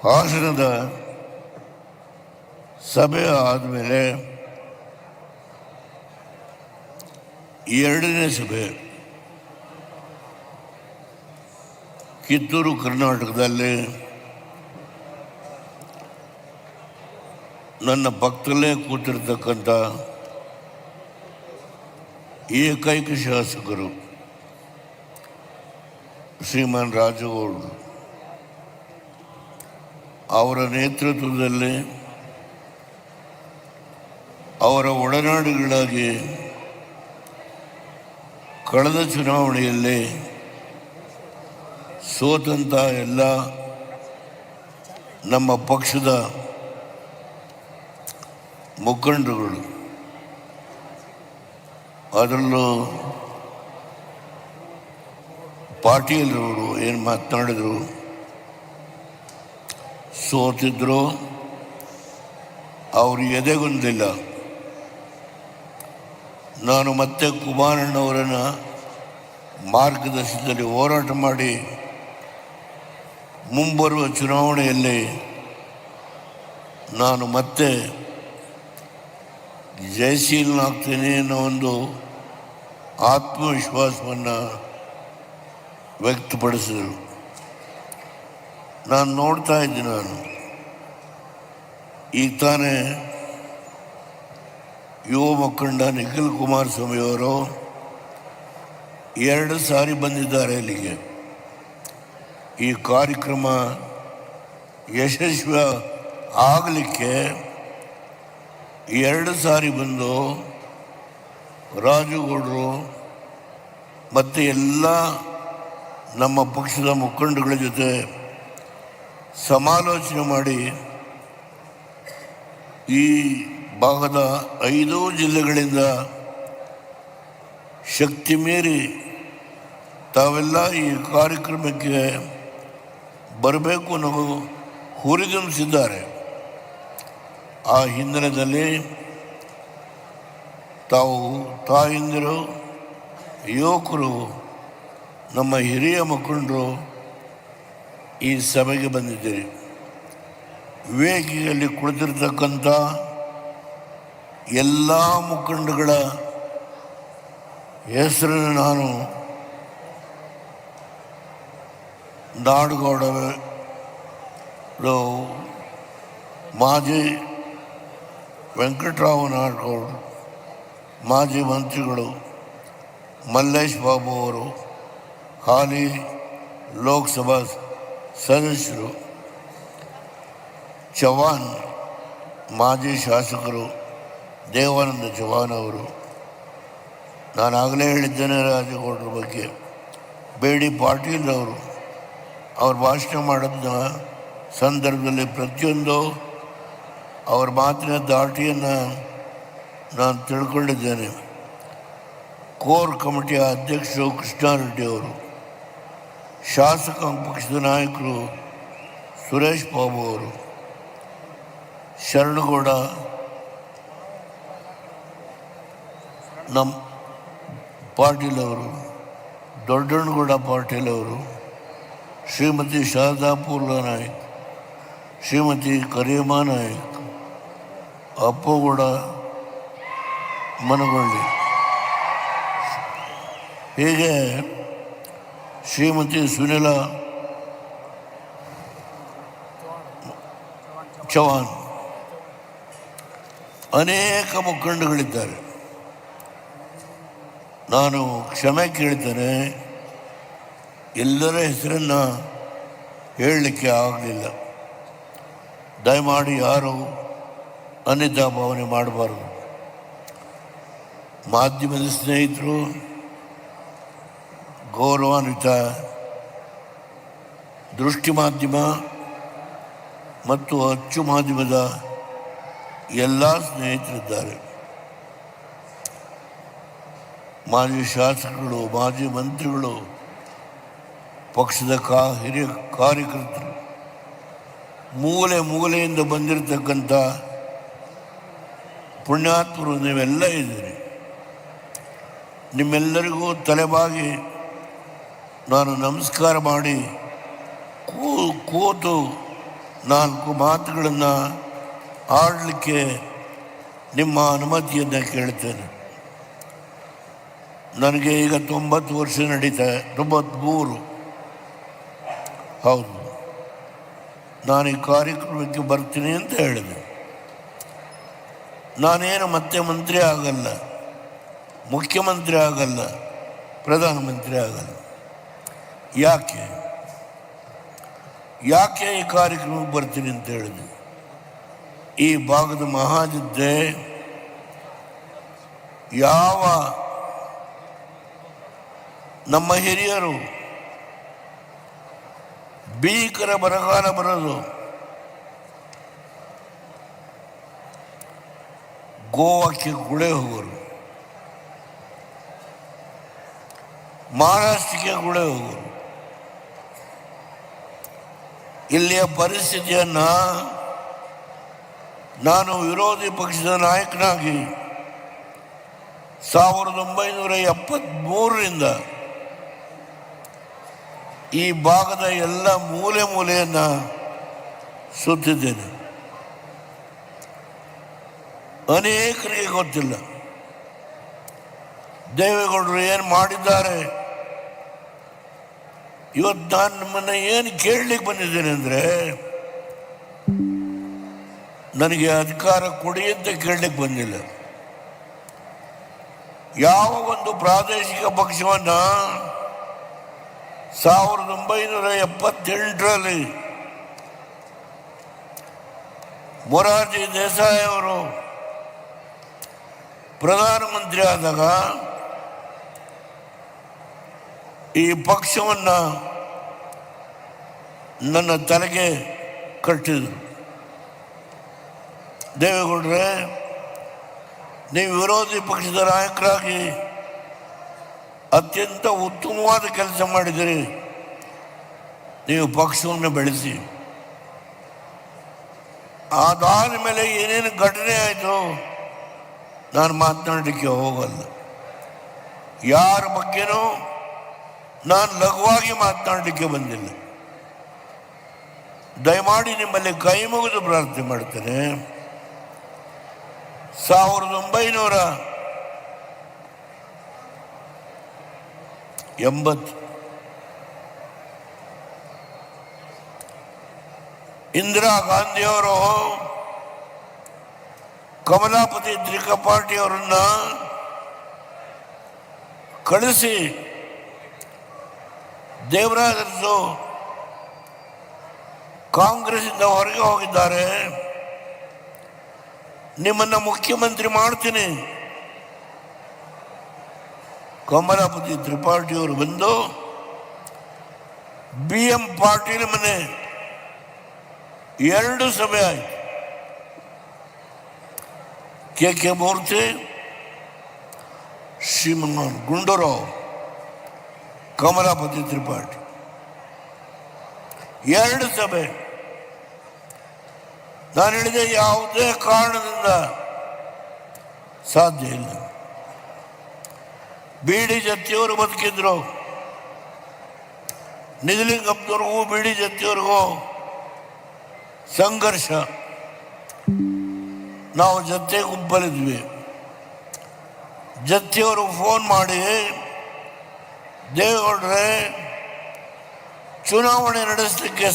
ಹಾಸನದ ಸಭೆ ಆದಮೇಲೆ ಎರಡನೇ ಸಭೆ ಕಿತ್ತೂರು ಕರ್ನಾಟಕದಲ್ಲಿ ನನ್ನ ಪಕ್ಕದಲ್ಲೇ ಕೂತಿರ್ತಕ್ಕಂಥ ಏಕೈಕ ಶಾಸಕರು ಶ್ರೀಮಾನ್ ರಾಜಗೌಡರು ಅವರ ನೇತೃತ್ವದಲ್ಲಿ ಅವರ ಒಡನಾಡಿಗಳಾಗಿ ಕಳೆದ ಚುನಾವಣೆಯಲ್ಲಿ ಸೋತಂಥ ಎಲ್ಲ ನಮ್ಮ ಪಕ್ಷದ ಮುಖಂಡರುಗಳು, ಅದರಲ್ಲೂ ಪಾಟೀಲ್ರವರು ಏನು ಮಾತನಾಡಿದ್ರು, ಸೋತಿದ್ರು, ಅವರು ಎದೆಗೊಂದಿಲ್ಲ. ನಾನು ಮತ್ತೆ ಕುಮಾರಣ್ಣವರನ್ನು ಮಾರ್ಗದರ್ಶನದಲ್ಲಿ ಹೋರಾಟ ಮಾಡಿ ಮುಂಬರುವ ಚುನಾವಣೆಯಲ್ಲಿ ನಾನು ಮತ್ತೆ ಜಯಶೀಲನಾಗ್ತೇನೆ ಅನ್ನೋ ಒಂದು ಆತ್ಮವಿಶ್ವಾಸವನ್ನು ವ್ಯಕ್ತಪಡಿಸಿದರು. ನಾನು ನೋಡ್ತಾ ಇದ್ದೀನಿ. ಈಗ ತಾನೇ ಯುವ ಮುಖಂಡ ನಿಖಿಲ್ ಕುಮಾರಸ್ವಾಮಿ ಅವರು 2 ಸಾರಿ ಬಂದಿದ್ದಾರೆ ಇಲ್ಲಿಗೆ. ಈ ಕಾರ್ಯಕ್ರಮ ಯಶಸ್ವಿ ಆಗಲಿಕ್ಕೆ 2 ಸಾರಿ ಬಂದು ರಾಜಗೌಡರು ಮತ್ತು ಎಲ್ಲ ನಮ್ಮ ಪಕ್ಷದ ಮುಖಂಡಗಳ ಜೊತೆ ಸಮಾಲೋಚನೆ ಮಾಡಿ ಈ ಭಾಗದ 5 ಜಿಲ್ಲೆಗಳಿಂದ ಶಕ್ತಿ ಮೀರಿ ತಾವೆಲ್ಲ ಈ ಕಾರ್ಯಕ್ರಮಕ್ಕೆ ಬರಬೇಕು ಅನ್ನೋ ಹುರಿದುಂಬಿಸಿದ್ದಾರೆ. ಆ ಹಿನ್ನೆಲೆಯಲ್ಲಿ ತಾವು ತಾಯಂದಿರು, ಯುವಕರು, ನಮ್ಮ ಹಿರಿಯ ಮುಖಂಡರು ಈ ಸಭೆಗೆ ಬಂದಿದ್ದೀರಿ. ವೇದಿಕೆಯಲ್ಲಿ ಕುಳಿತಿರ್ತಕ್ಕಂಥ ಎಲ್ಲ ಮುಖಂಡಗಳ ಹೆಸರನ್ನು ನಾನು ನಾಡಗೌಡರು, ಮಾಜಿ ವೆಂಕಟರಾವ್ ನಾಡಗೌಡ, ಮಾಜಿ ಮಂತ್ರಿಗಳು ಮಲ್ಲೇಶ್ ಬಾಬು ಅವರು, ಹಾಲಿ ಲೋಕಸಭಾ ಸದಸ್ಯರು ಚವಾನ್, ಮಾಜಿ ಶಾಸಕರು ದೇವಾನಂದ ಚವಾನ್ ಅವರು, ನಾನಾಗಲೇ ಹೇಳಿದ್ದೇನೆ ರಾಜಗೌಡರ ಬಗ್ಗೆ, ಬೇಡಿ ಪಾಟೀಲ್ ಅವರು, ಅವ್ರು ಭಾಷಣ ಮಾಡಿದ ಸಂದರ್ಭದಲ್ಲಿ ಪ್ರತಿಯೊಂದು ಅವ್ರ ಮಾತಿನ ದಾಟಿಯನ್ನು ನಾನು ತಿಳ್ಕೊಂಡಿದ್ದೇನೆ. ಕೋರ್ ಕಮಿಟಿಯ ಅಧ್ಯಕ್ಷರು ಕೃಷ್ಣಾರೆಡ್ಡಿ ಅವರು, ಶಾಸಕ ಪಕ್ಷದ ನಾಯಕರು ಸುರೇಶ್ ಬಾಬು ಅವರು, ಶರಣಗೌಡ, ನಮ್ಮ ಪಾಟೀಲ್ ಅವರು, ದೊಡ್ಡಣ್ಣಗೌಡ ಪಾಟೀಲ್ ಅವರು, ಶ್ರೀಮತಿ ಶಾರದಾಪುರ್ಲ ನಾಯಕ್, ಶ್ರೀಮತಿ ಕರೀಮಾ ನಾಯಕ್, ಅಪ್ಪಗೌಡ ಮನಗೊಳ್ಳಿ, ಹೀಗೆ ಶ್ರೀಮತಿ ಸುನಿಲಾ ಚವಾನ್, ಅನೇಕ ಮುಖಂಡಗಳಿದ್ದಾರೆ. ನಾನು ಕ್ಷಮೆ ಕೇಳ್ತೇನೆ, ಎಲ್ಲರ ಹೆಸರನ್ನು ಹೇಳಲಿಕ್ಕೆ ಆಗಲಿಲ್ಲ. ದಯಮಾಡಿ ಯಾರು ಅನ್ಯತಾ ಭಾವನೆ ಮಾಡಬಾರ್ದು. ಮಾಧ್ಯಮದ ಸ್ನೇಹಿತರು, ಗೌರವಾನ್ವಿತ ದೃಷ್ಟಿ ಮಾಧ್ಯಮ ಮತ್ತು ಅಚ್ಚು ಮಾಧ್ಯಮದ ಎಲ್ಲ ಸ್ನೇಹಿತರಿದ್ದಾರೆ. ಮಾಜಿ ಶಾಸಕರು, ಮಾಜಿ ಮಂತ್ರಿಗಳು, ಪಕ್ಷದ ಹಿರಿಯ ಕಾರ್ಯಕರ್ತರು, ಮೂಲೆ ಮೂಲೆಯಿಂದ ಬಂದಿರತಕ್ಕಂಥ ಪುಣ್ಯಾತ್ಮರು ನೀವೆಲ್ಲ ಇದ್ದೀರಿ. ನಿಮ್ಮೆಲ್ಲರಿಗೂ ತಲೆಬಾಗಿ ನಾನು ನಮಸ್ಕಾರ ಮಾಡಿ ಕೂತು 4 ಮಾತುಗಳನ್ನು ಆಡಲಿಕ್ಕೆ ನಿಮ್ಮ ಅನುಮತಿಯನ್ನು ಕೇಳ್ತೇನೆ. ನನಗೆ ಈಗ 90 ವರ್ಷ ನಡೀತಾ, 93. ಹೌದು, ನಾನು ಈ ಕಾರ್ಯಕ್ರಮಕ್ಕೆ ಬರ್ತೀನಿ ಅಂತ ಹೇಳಿದೆ. ನಾನೇನು ಮತ್ತೆ ಮಂತ್ರಿ ಆಗಲ್ಲ, ಮುಖ್ಯಮಂತ್ರಿ ಆಗಲ್ಲ, ಪ್ರಧಾನಮಂತ್ರಿ ಆಗಲ್ಲ. ಯಾಕೆ ಈ ಕಾರ್ಯಕ್ರಮಕ್ಕೆ ಬರ್ತೀನಿ ಅಂತ ಹೇಳಿದೆ? ಈ ಭಾಗದ ಮಹಾಯುದ್ಧೆ ಯಾವ ನಮ್ಮ ಹಿರಿಯರು ಭೀಕರ ಬರಗಾಲ ಬರೋದು, ಗೋವಾಕ್ಕೆ ಗುಳೆ ಹೋಗೋರು, ಮಹಾರಾಷ್ಟ್ರಕ್ಕೆ ಗುಳೆ ಹೋಗೋರು. ಇಲ್ಲಿಯ ಪರಿಸ್ಥಿತಿಯನ್ನು ನಾನು ವಿರೋಧಿ ಪಕ್ಷದ ನಾಯಕನಾಗಿ 1973ರಿಂದ ಈ ಭಾಗದ ಎಲ್ಲ ಮೂಲೆಯನ್ನು ಸುತ್ತಿದ್ದೇನೆ. ಅನೇಕರಿಗೆ ಗೊತ್ತಿಲ್ಲ ದೇವೇಗೌಡರು ಏನು ಮಾಡಿದ್ದಾರೆ. ಇವತ್ತು ನಾನು ನಿಮ್ಮನ್ನು ಏನು ಕೇಳಲಿಕ್ಕೆ ಬಂದಿದ್ದೇನೆ ಅಂದರೆ, ನನಗೆ ಅಧಿಕಾರ ಕೊಡಿ ಅಂತ ಕೇಳಲಿಕ್ಕೆ ಬಂದಿಲ್ಲ. ಯಾವ ಒಂದು ಪ್ರಾದೇಶಿಕ ಪಕ್ಷವನ್ನು 1978ರಲ್ಲಿ ಮೊರಾರ್ಜಿ ದೇಸಾಯಿ ಅವರು ಪ್ರಧಾನಮಂತ್ರಿ ಆದಾಗ ಈ ಪಕ್ಷವನ್ನು ನನ್ನ ತಲೆಗೆ ಕಟ್ಟಿದರು. ದೇವೇಗೌಡರೇ, ನೀವು ವಿರೋಧಿ ಪಕ್ಷದ ನಾಯಕರಾಗಿ ಅತ್ಯಂತ ಉತ್ತಮವಾದ ಕೆಲಸ ಮಾಡಿದಿರಿ. ನೀವು ಪಕ್ಷವನ್ನು ಬೆಳೆಸಿ. ಅದಾದ ಮೇಲೆ ಏನೇನು ಘಟನೆ ಆಯಿತು ನಾನು ಮಾತನಾಡಲಿಕ್ಕೆ ಹೋಗಲ್ಲ. ಯಾರ ಬಗ್ಗೆನೂ ನಾನು ಲಘುವಾಗಿ ಮಾತನಾಡಲಿಕ್ಕೆ ಬಂದಿಲ್ಲ. ದಯಮಾಡಿ ನಿಮ್ಮಲ್ಲಿ ಕೈ ಮುಗಿದು ಪ್ರಾರ್ಥನೆ ಮಾಡ್ತೇನೆ. 1980 ಇಂದಿರಾ ಗಾಂಧಿಯವರು ಕಮಲಾಪತಿ ತ್ರಿಪಾಠಿಯವರನ್ನ ಕಳಿಸಿ ದೇವರಾಜರು ಕಾಂಗ್ರೆಸ್ಸಿಂದ ಹೊರಗೆ ಹೋಗಿದ್ದಾರೆ, ನಿಮ್ಮನ್ನು ಮುಖ್ಯಮಂತ್ರಿ ಮಾಡ್ತೀನಿ. ಕಮಲಾಪತಿ ತ್ರಿಪಾಠಿಯವರು ಬಂದು BM ಪಾಟೀಲ್ ಮನೆ 2 ಸಭೆ ಆಯಿತು. KK ಮೂರ್ತಿ, ಶ್ರೀಮನ್ ಗುಂಡೂರಾವ್, ಕಮಲಾಪತಿ ತ್ರಿಪಾಠಿ 2 ಸಭೆ. ನಾನು ಹೇಳಿದೆ, ಯಾವುದೇ ಕಾರಣದಿಂದ ಸಾಧ್ಯ ಇಲ್ಲ. BD ಜತ್ತಿಯವರು ಬದುಕಿದ್ರು, ನಿಜಲಿಂಗಪ್ಪನವ್ರಿಗೂ BD ಜತ್ತಿಯವ್ರಿಗೂ ಸಂಘರ್ಷ. ನಾವು ಜೊತೆ ಗುಂಪಲ್ಲಿದ್ವಿ. ಜತ್ತಿಯವರು ಫೋನ್ ಮಾಡಿ, ದೇವೇಗೌಡರೇ, ಚುನಾವಣೆ ನಡೆಸಲಿಕ್ಕೆ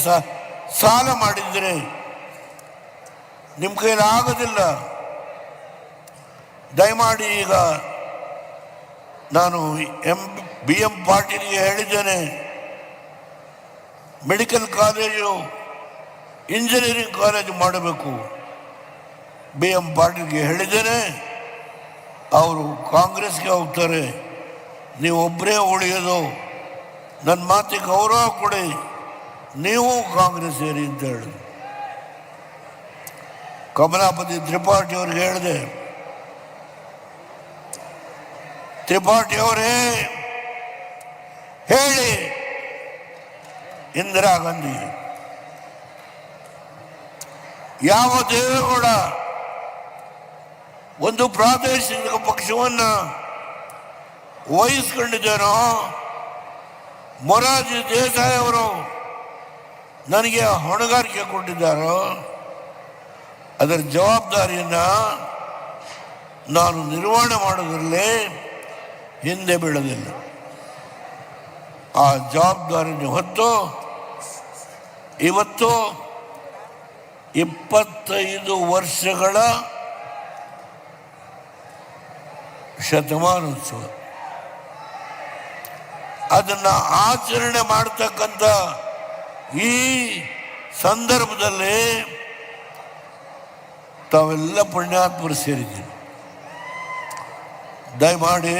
ಸಾಲ ಮಾಡಿದ್ರೆ ನಿಮ್ಮ ಕೈಲಿ ಆಗೋದಿಲ್ಲ, ದಯಮಾಡಿ ಈಗ ನಾನು BM ಪಾಟೀಲ್ಗೆ ಹೇಳಿದ್ದೇನೆ, ಮೆಡಿಕಲ್ ಕಾಲೇಜು ಇಂಜಿನಿಯರಿಂಗ್ ಕಾಲೇಜು ಮಾಡಬೇಕು. BM ಪಾಟೀಲ್ಗೆ ಹೇಳಿದ್ದೇನೆ, ಅವರು ಕಾಂಗ್ರೆಸ್ಗೆ ಹೋಗ್ತಾರೆ, ನೀವೊಬ್ಬರೇ ಉಳಿಯೋದು, ನನ್ನ ಮಾತಿಗೆ ಗೌರವ ಕೊಡಿ, ನೀವು ಕಾಂಗ್ರೆಸ್ ಸೇರಿ ಅಂತ ಹೇಳಿದೆ. ಕಮಲಾಪತಿ ತ್ರಿಪಾಠಿ ಅವ್ರಿಗೆ ಹೇಳಿದೆ, ತ್ರಿಪಾಠಿ ಅವರೇ ಹೇಳಿ ಇಂದಿರಾ ಗಾಂಧಿ, ಯಾವ ದೇವೇಗೌಡ ಒಂದು ಪ್ರಾದೇಶಿಕ ಪಕ್ಷವನ್ನು ವಹಿಸ್ಕೊಂಡಿದ್ದೇನೋ ಮೊರಾರ್ಜಿ ದೇಸಾಯಿ ಅವರು ನನಗೆ ಹೊಣೆಗಾರಿಕೆ ಕೊಟ್ಟಿದ್ದಾರೋ ಅದರ ಜವಾಬ್ದಾರಿಯನ್ನು ನಾನು ನಿರ್ವಹಣೆ ಮಾಡೋದ್ರಲ್ಲೇ ಹಿಂದೆ ಬೀಳೋದಿಲ್ಲ. ಆ ಜವಾಬ್ದಾರಿಯನ್ನು ಹೊತ್ತು ಇವತ್ತು 25 ವರ್ಷಗಳ ಶತಮಾನೋತ್ಸವ ಅದನ್ನು ಆಚರಣೆ ಮಾಡ್ತಕ್ಕಂಥ ಈ ಸಂದರ್ಭದಲ್ಲಿ ತಾವೆಲ್ಲ ಪುಣ್ಯಾತ್ಮರು ಸೇರಿದ್ದೀರಿ. ದಯಮಾಡಿ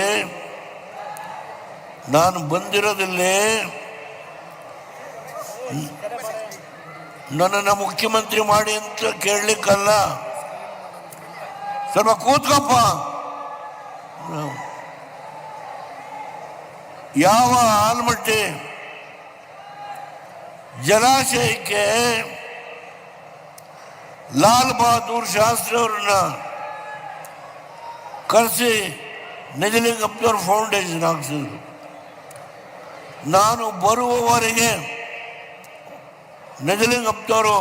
ನಾನು ಬಂದಿರೋದಿಲ್ಲೇ ನನ್ನನ್ನು ಮುಖ್ಯಮಂತ್ರಿ ಮಾಡಿ ಅಂತ ಕೇಳಲಿಕ್ಕಲ್ಲ. ಸ್ವಲ್ಪ ಕೂತ್ಕಪ್ಪ. ಯಾವ ಆಲ್ಮಟ್ಟಿ ಜಲಾಶಯಕ್ಕೆ ಲಾಲ್ ಬಹದ್ದೂರ್ ಶಾಸ್ತ್ರಿ ಅವರನ್ನ ಕರೆಸಿ ನಿಜಲಿಂಗಪ್ಪನವ್ರ ಫೌಂಡೇಶನ್ ಹಾಕ್ಸಿದ್ರು. ನಾನು ಬರುವವರೆಗೆ ನಿಜಲಿಂಗಪ್ಪನವರು,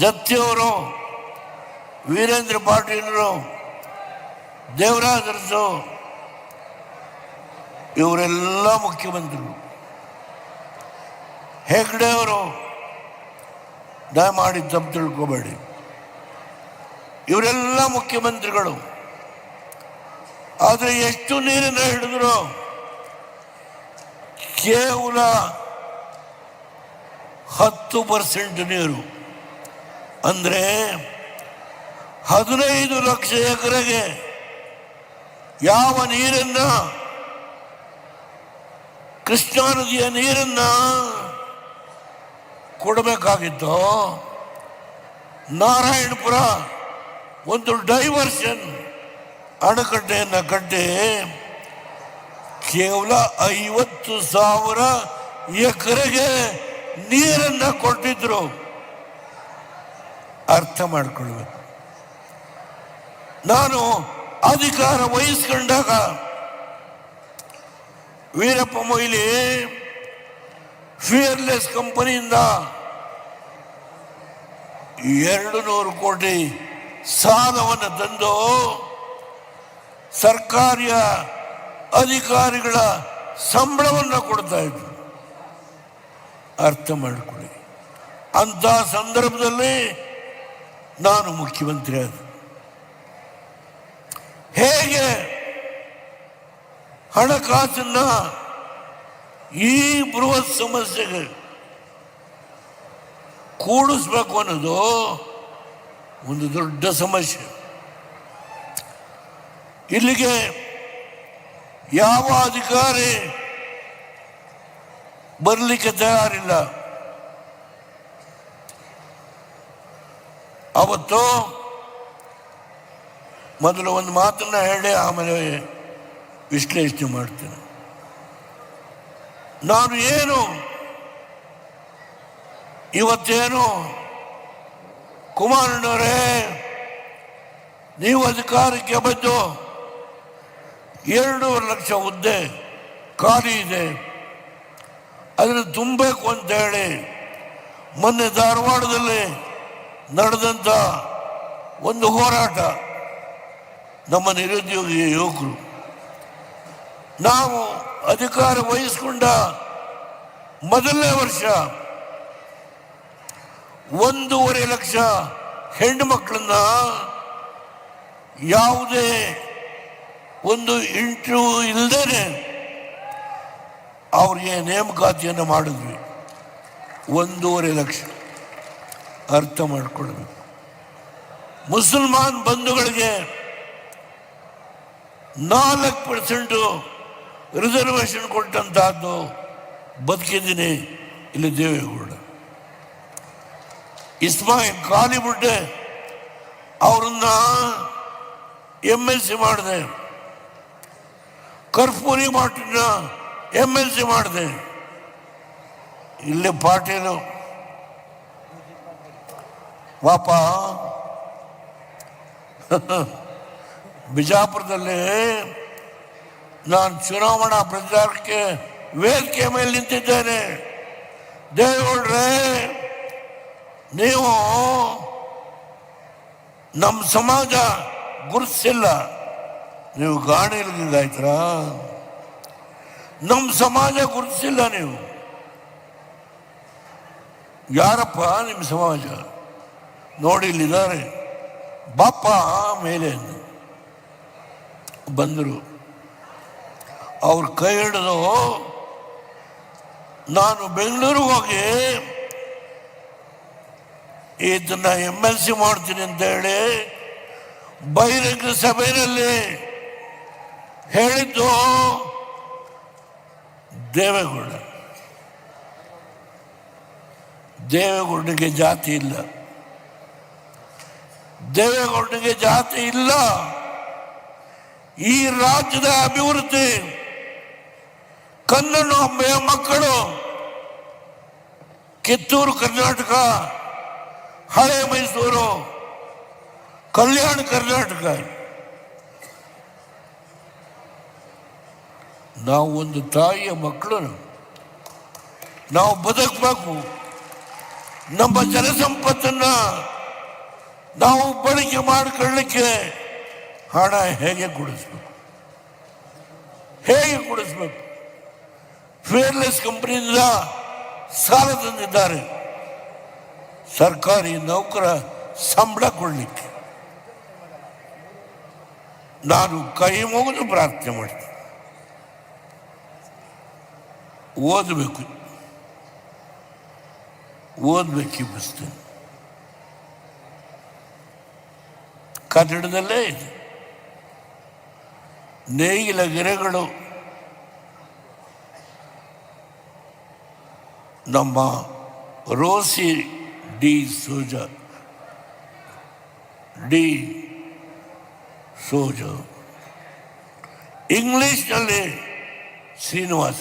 ಜತ್ತಿಯವರು, ವೀರೇಂದ್ರ ಪಾಟೀಲರು, ದೇವರಾಜ ಅರಸು ಇವರೆಲ್ಲ ಮುಖ್ಯಮಂತ್ರಿಗಳು. ಹೆಗ್ಡೆ ಅವರು, ದಯಮಾಡಿ ತಪ್ಪು ತಿಳ್ಕೋಬೇಡಿ, ಇವರೆಲ್ಲ ಮುಖ್ಯಮಂತ್ರಿಗಳು. ಆದರೆ ಎಷ್ಟು ನೀರನ್ನು ಹಿಡಿದ್ರು ಕೇವಲ 10% ನೀರು, ಅಂದರೆ 15 ಲಕ್ಷ ಎಕರೆಗೆ ಯಾವ ನೀರನ್ನ, ಕೃಷ್ಣಾ ನದಿಯ ನೀರನ್ನ ಕೊಡಬೇಕಾಗಿತ್ತು, ನಾರಾಯಣಪುರ ಒಂದು ಡೈವರ್ಷನ್ ಅಣೆಕಟ್ಟೆಯನ್ನು ಕಟ್ಟಿ ಕೇವಲ 50,000 ಎಕರೆಗೆ ನೀರನ್ನು ಕೊಟ್ಟಿದ್ರು. ಅರ್ಥ ಮಾಡಿಕೊಳ್ಬೇಕು. ನಾನು ಅಧಿಕಾರ ವಹಿಸ್ಕೊಂಡಾಗ ವೀರಪ್ಪ ಮೊಯ್ಲಿ ಫಿಯರ್ಲೆಸ್ ಕಂಪನಿಯಿಂದ 200 ಕೋಟಿ ಸಾಲವನ್ನು ತಂದು ಸರ್ಕಾರಿ ಅಧಿಕಾರಿಗಳ ಸಂಬಳವನ್ನು ಕೊಡ್ತಾ ಇದ್ರು. ಅರ್ಥ ಮಾಡಿಕೊಳ್ಳಿ. ಅಂಥ ಸಂದರ್ಭದಲ್ಲಿ ನಾನು ಮುಖ್ಯಮಂತ್ರಿ ಆದ. ಹೇಗೆ ಹಣಕಾಸನ್ನ ಈ ಬೃಹತ್ ಸಮಸ್ಯೆಗೆ ಕೂಡಿಸ್ಬೇಕು ಅನ್ನೋದು ಒಂದು ದೊಡ್ಡ ಸಮಸ್ಯೆ. ಇಲ್ಲಿಗೆ ಯಾವ ಅಧಿಕಾರಿ ಬರಲಿಕ್ಕೆ ತಯಾರಿಲ್ಲ. ಅವತ್ತು ಮೊದಲು ಒಂದು ಮಾತನ್ನ ಹೇಳಿ ಆಮೇಲೆ ವಿಶ್ಲೇಷಣೆ ಮಾಡ್ತೇನೆ. ನಾನು ಏನು ಇವತ್ತೇನು ಕುಮಾರಣ್ಣವರೇ ನೀವು ಅಧಿಕಾರಕ್ಕೆ ಬಂದು 2 ಲಕ್ಷ ಹುದ್ದೆ ಖಾಲಿ ಇದೆ, ಅದನ್ನು ತುಂಬಬೇಕು ಅಂತ ಹೇಳಿ ಮೊನ್ನೆ ಧಾರವಾಡದಲ್ಲಿ ನಡೆದಂಥ ಒಂದು ಹೋರಾಟ, ನಮ್ಮ ನಿರುದ್ಯೋಗಿ ಯುವಕರು, ನಾವು ಅಧಿಕಾರ ವಹಿಸಿಕೊಂಡ ಮೊದಲನೇ ವರ್ಷ 1.5 ಲಕ್ಷ ಹೆಣ್ಣು ಮಕ್ಕಳನ್ನ ಯಾವುದೇ ಒಂದು ಇಂಟರ್ವ್ಯೂ ಇಲ್ಲದೇನೆ ಅವ್ರಿಗೆ ನೇಮಕಾತಿಯನ್ನು ಮಾಡಿದ್ವಿ. 1.5 ಲಕ್ಷ. ಅರ್ಥ ಮಾಡಿಕೊಳ್ಬೇಕು. ಮುಸಲ್ಮಾನ್ ಬಂಧುಗಳಿಗೆ 4% ರಿಸರ್ವೇಷನ್ ಕೊಟ್ಟಂತಹದ್ದು ಬದುಕಿದ್ದೀನಿ ಇಲ್ಲಿ ದೇವೇಗೌಡ. ಇಸ್ಮಾಯಿಲ್ ಕಾಲಿಬುಡ್ಡೆ ಅವರನ್ನ MLC ಮಾಡಿದೆ, ಕರ್ಪೂರಿ ಮಾಟನ್ನ MLC ಮಾಡಿದೆ. ಇಲ್ಲೇ ಪಾಟೀಲು ವಾಪ ಬಿಜಾಪುರದಲ್ಲಿ ನಾನು ಚುನಾವಣಾ ಪ್ರಚಾರಕ್ಕೆ ವೇದಿಕೆ ಮೇಲೆ ನಿಂತಿದ್ದೇನೆ. ದೇವೇಗೌಡ್ರೆ, ನೀವು ನಮ್ಮ ಸಮಾಜ ಗುರುತಿಸಿಲ್ಲ, ನೀವು ಗಾಣಿಗಾಯ್ತರ? ನಮ್ಮ ಸಮಾಜ ಗುರುತಿಸಿಲ್ಲ ನೀವು. ಯಾರಪ್ಪ ನಿಮ್ಮ ಸಮಾಜ? ನೋಡಿ ಇಲ್ಲಿದ್ದಾರೆ, ಬಾಪ ಮೇಲೆ ಬಂದರು. ಅವ್ರ ಕೈ ಹಿಡಿದು ನಾನು ಬೆಂಗಳೂರಿಗೆ ಹೋಗಿ ಇದನ್ನ MLC ಮಾಡ್ತೀನಿ ಅಂತ ಹೇಳಿ ಬಹಿರಂಗ ಸಭೆಯಲ್ಲಿ ಹೇಳಿದ್ದು ದೇವೇಗೌಡ. ದೇವೇಗೌಡನಿಗೆ ಜಾತಿ ಇಲ್ಲ, ದೇವೇಗೌಡನಿಗೆ ಜಾತಿ ಇಲ್ಲ. ಈ ರಾಜ್ಯದ ಅಭಿವೃದ್ಧಿ, ಕನ್ನಡ ಮಕ್ಕಳು ಕಿತ್ತೂರು ಕರ್ನಾಟಕ, ಹಳೆ ಮೈಸೂರು, ಕಲ್ಯಾಣ ಕರ್ನಾಟಕ, ನಾವು ಒಂದು ತಾಯಿಯ ಮಕ್ಕಳು, ನಾವು ಬದುಕಬೇಕು. ನಮ್ಮ ಜನಸಂಪತ್ತನ್ನ ನಾವು ಬಳಕೆ ಮಾಡಿಕೊಳ್ಳಲಿಕ್ಕೆ ಹಣ ಹೇಗೆ ಕೊಡಿಸ್ಬೇಕು, ಹೇಗೆ ಕೊಡಿಸ್ಬೇಕು? ಫೇರ್ಲೆಸ್ ಕಂಪನಿಯಿಂದ ಸಾಲ ತಂದಿದ್ದಾರೆ ಸರ್ಕಾರಿ ನೌಕರ ಸಂಬಳ ಕೊಡಲಿಕ್ಕೆ. ನಾನು ಕೈ ಮುಗಿದು ಪ್ರಾರ್ಥನೆ ಮಾಡ್ತೀನಿ, ಓದಬೇಕು ಪುಸ್ತಕ. ಕನ್ನಡದಲ್ಲೇ ಇದೆ. ನೇಗಿಲ ಗಿರೆಗಳು ನಮ್ಮ ರೋಸಿ ಡಿ ಸೋಜ, ಇಂಗ್ಲಿಷ್ನಲ್ಲಿ ಶ್ರೀನಿವಾಸ.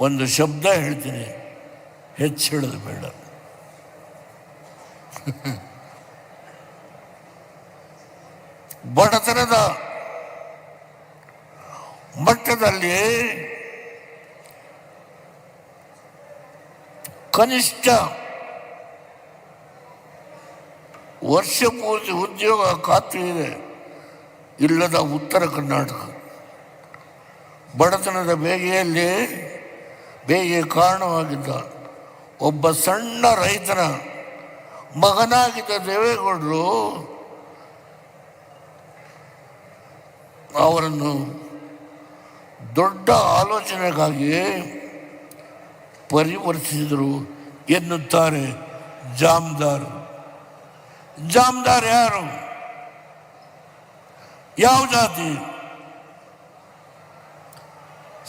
ಒಂದು ಶಬ್ದ ಹೇಳ್ತೀನಿ, ಹೆಚ್ಚು ಹೇಳೋದು ಬೇಡ. ಬಡತನದ ಮಟ್ಟದಲ್ಲಿ ಕನಿಷ್ಠ ವರ್ಷ ಪೂರ್ತಿ ಉದ್ಯೋಗ ಖಾತ್ರಿ ಇದೆ ಇಲ್ಲದ ಉತ್ತರ ಕರ್ನಾಟಕ. ಬಡತನದ ಬೇಗೆಗೆ ಕಾರಣವಾಗಿದ್ದ ಒಬ್ಬ ಸಣ್ಣ ರೈತನ ಮಗನಾಗಿದ್ದ ದೇವೇಗೌಡರು ಅವರನ್ನು ದೊಡ್ಡ ಆಲೋಚನೆಗಾಗಿ ಪರಿವರ್ತಿಸಿದರು ಎನ್ನುತ್ತಾರೆ ಜಾಮದಾರ್. ಜಾಮದಾರ್ ಯಾರು? ಯಾವ ಜಾತಿ?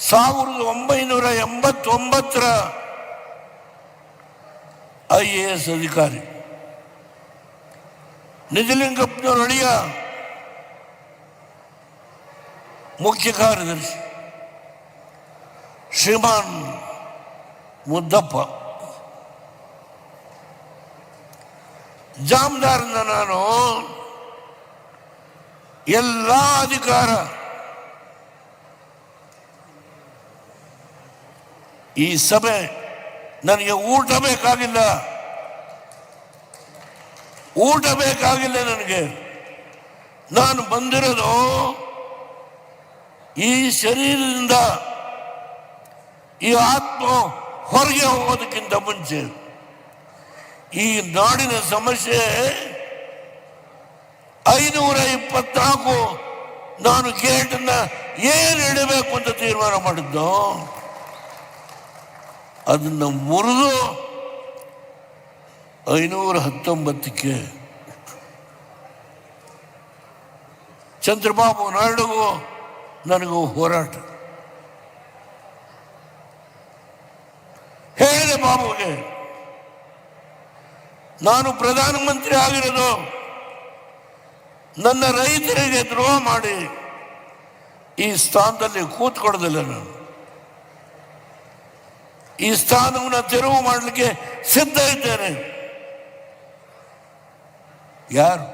1989ರ IAS ಅಧಿಕಾರಿ, ನಿಜಲಿಂಗಪ್ಪನವರ ಅಳಿಯ ಮುಖ್ಯ ಕಾರ್ಯದರ್ಶಿ ಶ್ರೀಮಾನ್ ಮುದ್ದಪ್ಪ. ಜಾಮದಾರ್ನ ನಾನು ಎಲ್ಲ ಅಧಿಕಾರ ಈ ಸಭೆ ನನಗೆ ಊಟ ಬೇಕಾಗಿಲ್ಲ ನನಗೆ. ನಾನು ಬಂದಿರೋದು ಈ ಶರೀರದಿಂದ ಈ ಆತ್ಮ ಹೊರಗೆ ಹೋಗೋದಕ್ಕಿಂತ ಮುಂಚೆ ಈ ನಾಡಿನ ಸಮಸ್ಯೆ 524 ನಾನು ಗೇಟನ್ನ ಏನು ಇಡಬೇಕು ಅಂತ ತೀರ್ಮಾನ ಮಾಡಿದ್ದು, ಅದನ್ನು ಮುರಿದು 519ಕ್ಕೆ ಚಂದ್ರಬಾಬು ನಾಯ್ಡುಗೂ ನನಗೂ ಹೋರಾಟ. ಹೇಳಿದೆ ಬಾಬುಗೆ, ನಾನು ಪ್ರಧಾನಮಂತ್ರಿ ಆಗಿರೋದು ನನ್ನ ರೈತರಿಗೆ ದ್ರೋಹ ಮಾಡಿ ಈ ಸ್ಥಾನದಲ್ಲಿ ಕೂತ್ಕೊಳ್ಳೋದಿಲ್ಲ. ನಾನು ಈ ಸ್ಥಾನವನ್ನು ತೆರವು ಮಾಡಲಿಕ್ಕೆ ಸಿದ್ಧ ಇದ್ದೇನೆ. ಯಾರು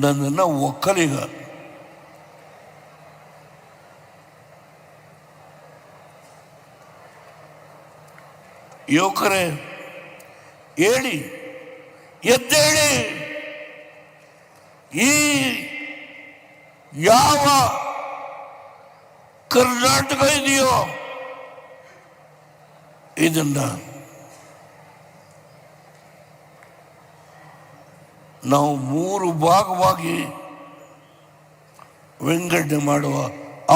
ನನ್ನನ್ನು ಒಕ್ಕಲಿಗ, ಯುವಕರೇ, ಹೇಳಿ, ಎದ್ದೇಳಿ. ಈ ಯಾವ ಕರ್ನಾಟಕ ಇದೆಯೋ ಇದನ್ನ ನಾವು 3 ಭಾಗವಾಗಿ ವಿಂಗಡಣೆ ಮಾಡುವ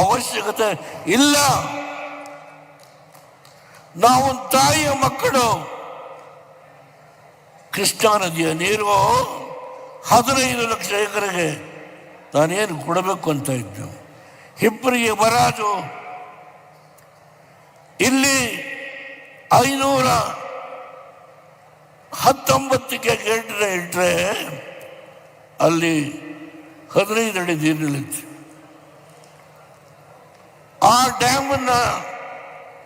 ಅವಶ್ಯಕತೆ ಇಲ್ಲ. ನಾವು ತಾಯಿಯ ಮಕ್ಕಳು. ಕೃಷ್ಣಾ ನದಿಯ ನೀರು 15 ಲಕ್ಷ ಎಕರೆಗೆ ನಾನೇನು ಕೊಡಬೇಕು ಅಂತ ಇದ್ದು, ಹಿಬ್ಬರಿಗೆ ಬರಾಜು ಇಲ್ಲಿ 519ಕ್ಕೆ ಗೇಟ್ರೆ ಇಟ್ಟರೆ ಅಲ್ಲಿ 15 ಅಡಿ ನೀರಿಳಿತು. ಆ ಡ್ಯಾಮನ್ನು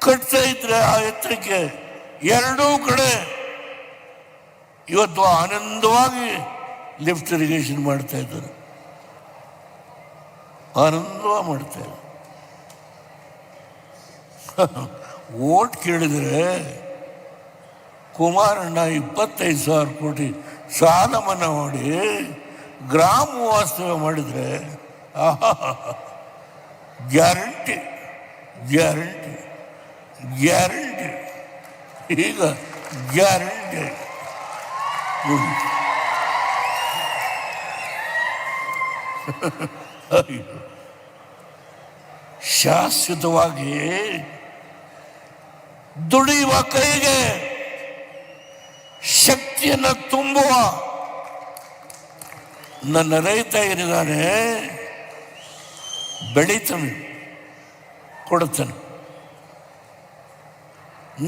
ಕಟ್ತಾ ಇದ್ರೆ ಆ ಎತ್ತರಕ್ಕೆ ಎರಡೂ ಕಡೆ ಇವತ್ತು ಆನಂದವಾಗಿ ಲಿಫ್ಟ್ ಇರಿಗೇಷನ್ ಮಾಡ್ತಾ ಇದ್ದಾರೆ. ಆನಂದವಾಗಿ ಮಾಡ್ತಾ ಇದ್ದಾರೆ. ಓಟ್ ಕೇಳಿದರೆ ಕುಮಾರಣ್ಣ 25,000 ಕೋಟಿ ಸಾಲ ಮನ್ನಾ ಮಾಡಿ ಗ್ರಾಮ ವಾಸ್ತವ್ಯ ಮಾಡಿದರೆ ಗ್ಯಾರಂಟಿ ಗ್ಯಾರಂಟಿ ಗ್ಯಾರಂಟಿ ಈಗ ಗ್ಯಾರಂಟಿ. ಶಾಶ್ವತವಾಗಿ ದುಡಿಯುವ ಕೈಗೆ ಶಕ್ತಿಯನ್ನು ತುಂಬುವ ನನ್ನ ರೈತ ಏನಿದ್ದಾನೆ ಬೆಳೀತಾನೆ, ಕೊಡುತ್ತಾನೆ.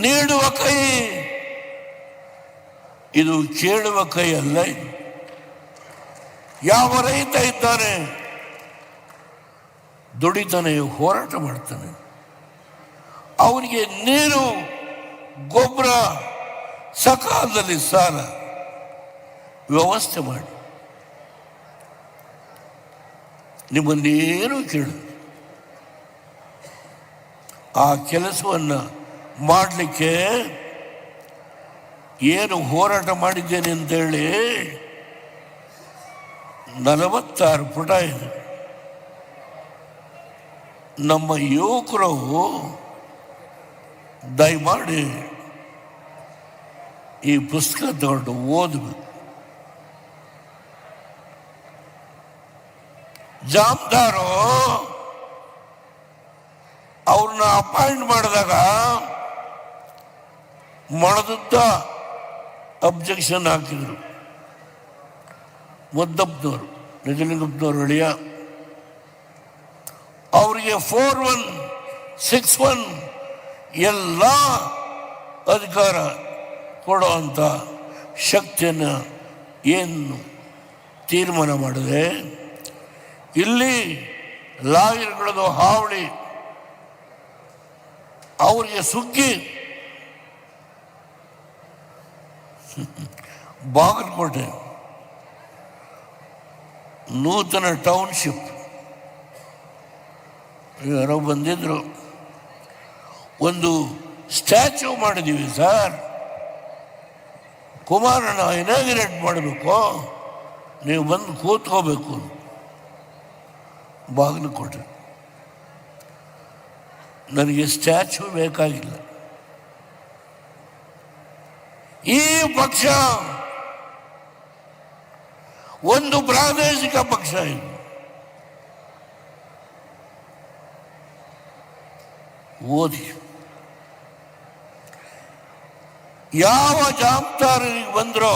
ನೀಡುವ ಕೈ ಇದು, ಕೇಳುವ ಕೈ ಅಲ್ಲ. ಯಾವ ರೈತ ಇದ್ದಾನೆ ದುಡಿತಾನೆ, ಹೋರಾಟ ಮಾಡ್ತಾನೆ, ಅವನಿಗೆ ನೀರು ಗೊಬ್ಬರ ಸಕಾಲದಲ್ಲಿ ಸಾಲ ವ್ಯವಸ್ಥೆ ಮಾಡಿ ನಿಮ್ಮನ್ನೇನು ಕೇಳು. ಆ ಕೆಲಸವನ್ನು ಮಾಡಲಿಕ್ಕೆ ಏನು ಹೋರಾಟ ಮಾಡಿದ್ದೇನೆ ಅಂತೇಳಿ 46 ಪುಟ ಇದೆ. ನಮ್ಮ ಯುವಕರು ದಯಮಾಡಿ ಈ ಪುಸ್ತಕ ತಗೊಂಡು ಓದಬೇಕು. ಜಾಮದಾರು ಅವ್ರನ್ನ ಅಪಾಯಿಂಟ್ ಮಾಡಿದಾಗ ಮೊಳದುದ್ದ ಅಬ್ಜೆಕ್ಷನ್ ಹಾಕಿದ್ರು. ಮುದ್ದಪ್ಪನವರು, ನಿಜಲಿಂಗಪ್ಪನವರು ಅಳಿಯ, ಅವರಿಗೆ 4161 ಎಲ್ಲ ಅಧಿಕಾರ ಕೊಡುವಂಥ ಶಕ್ತಿಯನ್ನು ಏನು ತೀರ್ಮಾನ ಮಾಡಿದೆ. ಇಲ್ಲಿ ಲಾಯರ್ಗಳದು ಹಾವಳಿ ಅವರಿಗೆ ಸುಗ್ಗಿ. ಬಾಗಲಕೋಟೆ ನೂತನ ಟೌನ್ಶಿಪ್ ಯಾರೋ ಬಂದಿದ್ರು, ಒಂದು ಸ್ಟ್ಯಾಚ್ಯೂ ಮಾಡಿದ್ದೀವಿ ಸರ್, ಕುಮಾರಣ್ಣ ಇನಾಗ್ರೇಟ್ ಮಾಡಬೇಕು, ನೀವು ಬಂದು ಕೂತ್ಕೋಬೇಕು. ಬಾಗಲಕೋಟೆ ನನಗೆ ಸ್ಟ್ಯಾಚ್ಯೂ ಬೇಕಾಗಿಲ್ಲ. ಈ ಪಕ್ಷ ಒಂದು ಪ್ರಾದೇಶಿಕ ಪಕ್ಷ ಇದು. ಓದಿ, ಯಾವ ಜವಾಬ್ದಾರಿಗೆ ಬಂದ್ರೋ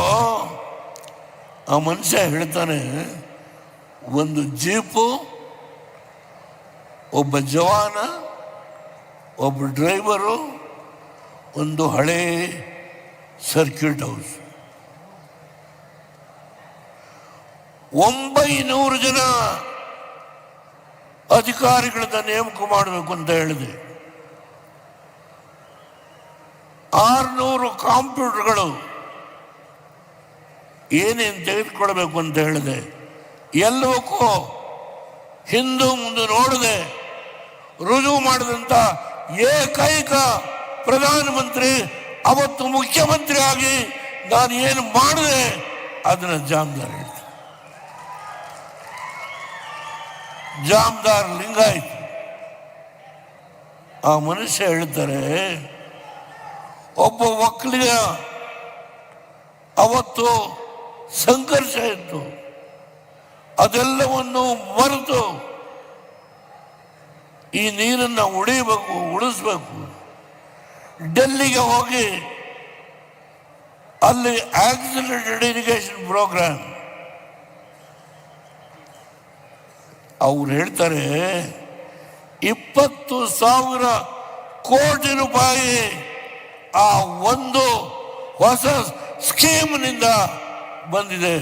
ಆ ಮನುಷ್ಯ ಹೇಳ್ತಾನೆ, ಒಂದು ಜೀಪು, ಒಬ್ಬ ಜವಾನ, ಒಬ್ಬ ಡ್ರೈವರು, ಒಂದು ಹಳೆ ಸರ್ಕ್ಯೂಟ್ ಹೌಸ್, 900 ಜನ ಅಧಿಕಾರಿಗಳನ್ನ ನೇಮಕ ಮಾಡಬೇಕು ಅಂತ ಹೇಳಿದೆ. 600 ಕಾಂಪ್ಯೂಟರ್ಗಳು ಏನೇನು ತೆಗೆದುಕೊಳ್ಬೇಕು ಅಂತ ಹೇಳಿದೆ. ಎಲ್ಲವಕ್ಕೂ ಹಿಂದೂ ಮುಂದೆ ನೋಡದೆ ರುಜುವು ಮಾಡಿದಂಥ ಏಕೈಕ ಪ್ರಧಾನಮಂತ್ರಿ ಅವತ್ತು ಮುಖ್ಯಮಂತ್ರಿ ಆಗಿ ನಾನು ಏನು ಮಾಡಿದೆ ಅದನ್ನ ಜಾಮದಾರ್ ಹೇಳ್ತಾರೆ. ಜಾಮದಾರ್ ಲಿಂಗಾಯತ್ ಆ ಮನುಷ್ಯ ಹೇಳ್ತಾರೆ, ಒಬ್ಬ ಒಕ್ಕಲಿಗ ಅವತ್ತು ಸಂಘರ್ಷ ಇತ್ತು, ಅದೆಲ್ಲವನ್ನು ಮರೆತು ಈ ನೀರನ್ನು ಉಳಿಬೇಕು, ಉಳಿಸ್ಬೇಕು. ಡೆಲ್ಲಿಗೆ ಹೋಗಿ ಅಲ್ಲಿ ಆಕ್ಸಿಲರೇಟೆಡ್ ಇರಿಗೇಷನ್ ಪ್ರೋಗ್ರಾಮ್ ಅವ್ರು ಹೇಳ್ತಾರೆ 20,000 ಕೋಟಿ ರೂಪಾಯಿ ಆ ಒಂದು ಹೊಸ ಸ್ಕೀಮ್ನಿಂದ ಬಂದಿದೆ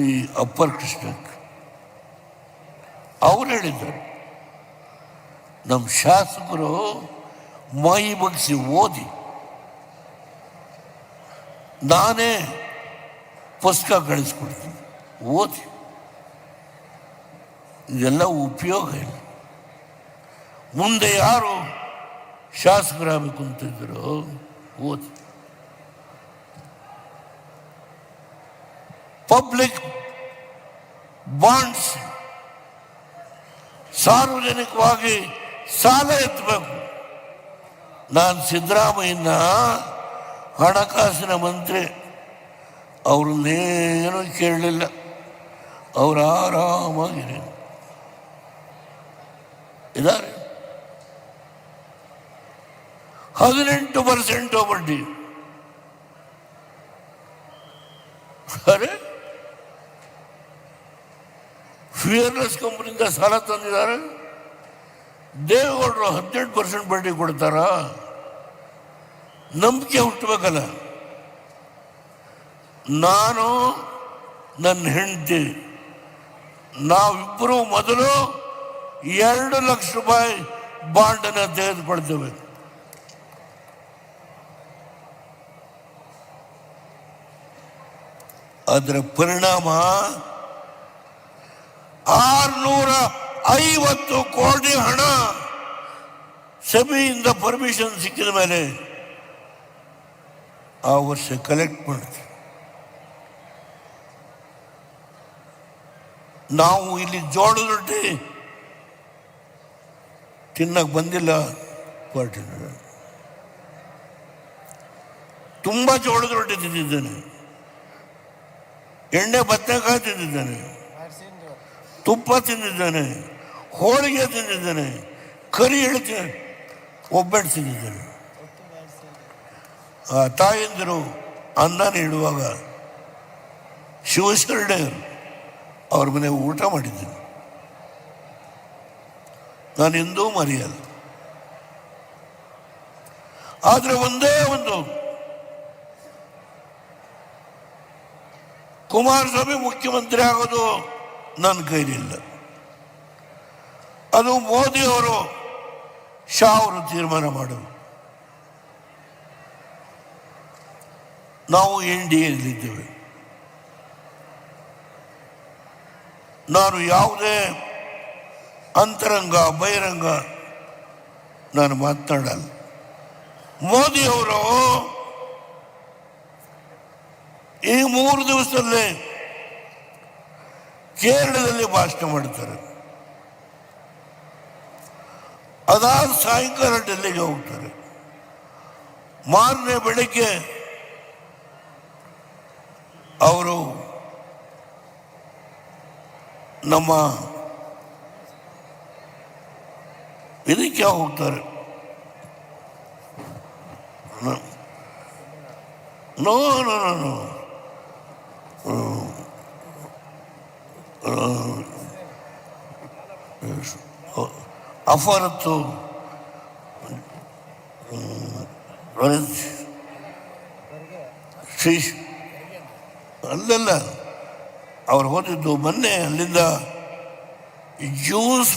ಈ ಅಪ್ಪರ್ ಕೃಷ್ಣಕ್ಕೆ. ಅವ್ರು ಹೇಳಿದ್ದಾರೆ, ನಮ್ಮ ಶಾಸಕರು ಮೈ ಬಗ್ಸಿ ಓದಿ, ನಾನೇ ಪುಸ್ತಕ ಕಳಿಸ್ಕೊಡ್ತೀನಿ, ಓದಿ, ಇದೆಲ್ಲ ಉಪಯೋಗ ಇಲ್ಲ. ಮುಂದೆ ಯಾರು ಶಾಸಕರಾಗಬೇಕು ಅಂತಿದ್ರು ಓದಿ. ಪಬ್ಲಿಕ್ ಬಾಂಡ್ಸ್, ಸಾರ್ವಜನಿಕವಾಗಿ ಸಾಲ ಎತ್ತಬೇಕು. ನಾನು ಸಿದ್ದರಾಮಯ್ಯನ ಹಣಕಾಸಿನ ಮಂತ್ರಿ, ಅವ್ರನ್ನೇನೂ ಕೇಳಲಿಲ್ಲ, ಅವರು ಆರಾಮಾಗಿರಿ ಇದ್ದಾರೆ. 18% ಬಡ್ಡಿ. ಅರೆ, ಫಿಯರ್ಲೆಸ್ ಕಂಪನಿಯಿಂದ ಸಾಲ ತಂದಿದ್ದಾರೆ. ದೇವೇಗೌಡರು 18% ಬಡ್ಡಿ ಕೊಡ್ತಾರ? ನಂಬಿಕೆ ಹುಟ್ಟಬೇಕಲ್ಲ. ನಾನು ನನ್ನ ಹೆಂಡತಿ ನಾವಿಬ್ಬರು ಮೊದಲು 2 ಲಕ್ಷ ರೂಪಾಯಿ ಬಾಂಡನ್ನು ತೆಗೆದುಕೊಳ್ತೇವೆ. ಅದರ ಪರಿಣಾಮ 650 ಕೋಟಿ ಹಣ ಸಭೆಯಿಂದ ಪರ್ಮಿಷನ್ ಸಿಕ್ಕಿದ ಮೇಲೆ ಆ ವರ್ಷ ಕಲೆಕ್ಟ್ ಮಾಡ್ತೀವಿ. ನಾವು ಇಲ್ಲಿ ಜೋಳದ ರೊಟ್ಟಿ ತಿನ್ನಕ್ಕೆ ಬಂದಿಲ್ಲ. ಪಾರ್ಟಿ ತುಂಬ ಜೋಳದ ರೊಟ್ಟಿ ತಿಂದಿದ್ದೇನೆ, ಎಣ್ಣೆ ಬದನೆಕಾಯಿ ತಿಂದಿದ್ದೇನೆ, ತುಪ್ಪ ತಿಂದಿದ್ದೇನೆ, ಹೋಳಿಗೆ ತಿಂದಿದ್ದೇನೆ, ಕರಿ ಎಳ್ತಿ ಒಬ್ಬಟ್ಟು ತಿಂದಿದ್ದೇನೆ. ಆ ತಾಯಂದಿರು ಅನ್ನ ನೀಡುವಾಗ ಶಿವಶರಣೆ ಅವ್ರ ಮನೆ ಊಟ ಮಾಡಿದ್ದೀನಿ, ನಾನು ಎಂದೂ ಮರೆಯಲ್ಲ. ಆದರೆ ಒಂದೇ ಒಂದು, ಕುಮಾರಸ್ವಾಮಿ ಮುಖ್ಯಮಂತ್ರಿ ಆಗೋದು ನನ್ನ ಕೈಲಿಲ್ಲ. ಅದು ಮೋದಿ ಅವರು ಶಾ ಅವರು ತೀರ್ಮಾನ ಮಾಡೋದು. ನಾವು NDAಯಲ್ಲಿದ್ದೇವೆ. ನಾನು ಯಾವುದೇ ಅಂತರಂಗ ಬಹಿರಂಗ ನಾನು ಮಾತನಾಡಲ್ಲ. ಮೋದಿಯವರು ಈ 3 ದಿವಸದಲ್ಲೇ ಕೇರಳದಲ್ಲಿ ಭಾಷಣ ಮಾಡ್ತಾರೆ, ಅದಾದ ಸಾಯಂಕಾಲ ಡೆಲ್ಲಿಗೆ ಹೋಗ್ತಾರೆ. ಮಾರನೇ ಬೆಳಗ್ಗೆ ಅವರು ನಮ್ಮ ಇದಕ್ಕೆ ಹೋಗ್ತಾರೆ. ನೋ ನೋ ನೋ ಅಫರತ್ತು ಅಲ್ಲೆಲ್ಲ ಅವ್ರು ಹೋದಿದ್ದು ಮೊನ್ನೆ. ಅಲ್ಲಿಂದ ಜ್ಯೂಸ್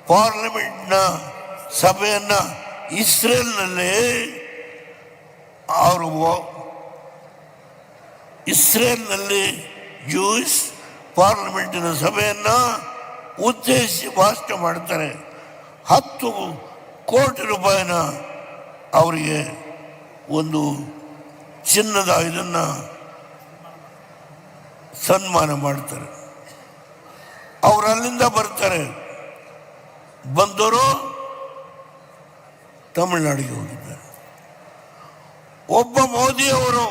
ಪಾರ್ಲಿಮೆಂಟ್ನ ಸಭೆಯನ್ನು ಇಸ್ರೇಲ್ನಲ್ಲಿ ಅವರು ಜ್ಯೂಸ್ ಪಾರ್ಲಿಮೆಂಟಿನ ಸಭೆಯನ್ನು ಉದ್ದೇಶಿಸಿ ಭಾಷಣ ಮಾಡ್ತಾರೆ. 10 ಕೋಟಿ ರೂಪಾಯಿನ ಅವರಿಗೆ ಒಂದು ಚಿನ್ನದ ಇದನ್ನು ಸನ್ಮಾನ ಮಾಡ್ತಾರೆ. ಅವರು ಅಲ್ಲಿಂದ ಬರ್ತಾರೆ. ಬಂದವರು ತಮಿಳುನಾಡಿಗೆ ಹೋಗಿದ್ದಾರೆ. ಒಬ್ಬ ಮೋದಿಯವರು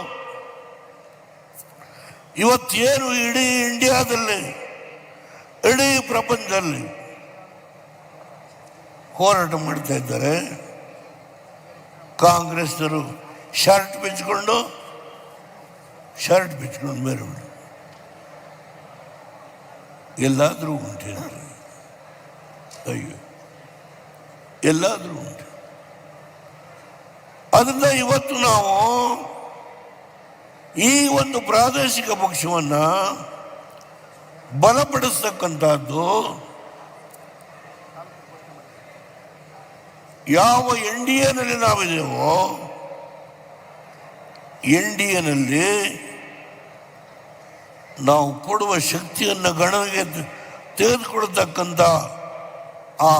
ಇವತ್ತೇನು ಇಡೀ ಇಂಡಿಯಾದಲ್ಲಿ, ಇಡೀ ಪ್ರಪಂಚದಲ್ಲಿ ಹೋರಾಟ ಮಾಡ್ತಾ ಇದ್ದಾರೆ. ಕಾಂಗ್ರೆಸ್ನವರು ಶರ್ಟ್ ಬಿಚ್ಕೊಂಡು ಮೇಲೆ ಎಲ್ಲಾದರೂ ಉಂಟೇನ್ರಿ? ಅಯ್ಯೋ, ಎಲ್ಲಾದರೂ ಉಂಟು. ಅದರಿಂದ ಇವತ್ತು ನಾವು ಈ ಒಂದು ಪ್ರಾದೇಶಿಕ ಪಕ್ಷವನ್ನು ಬಲಪಡಿಸ್ತಕ್ಕಂಥದ್ದು ಯಾವ NDAನಲ್ಲಿ ನಾವಿದೆಯೋ, NDAನಲ್ಲಿ ನಾವು ಕೊಡುವ ಶಕ್ತಿಯನ್ನು ಗಣನೆಗೆ ತೆಗೆದುಕೊಳ್ತಕ್ಕಂಥ ಆ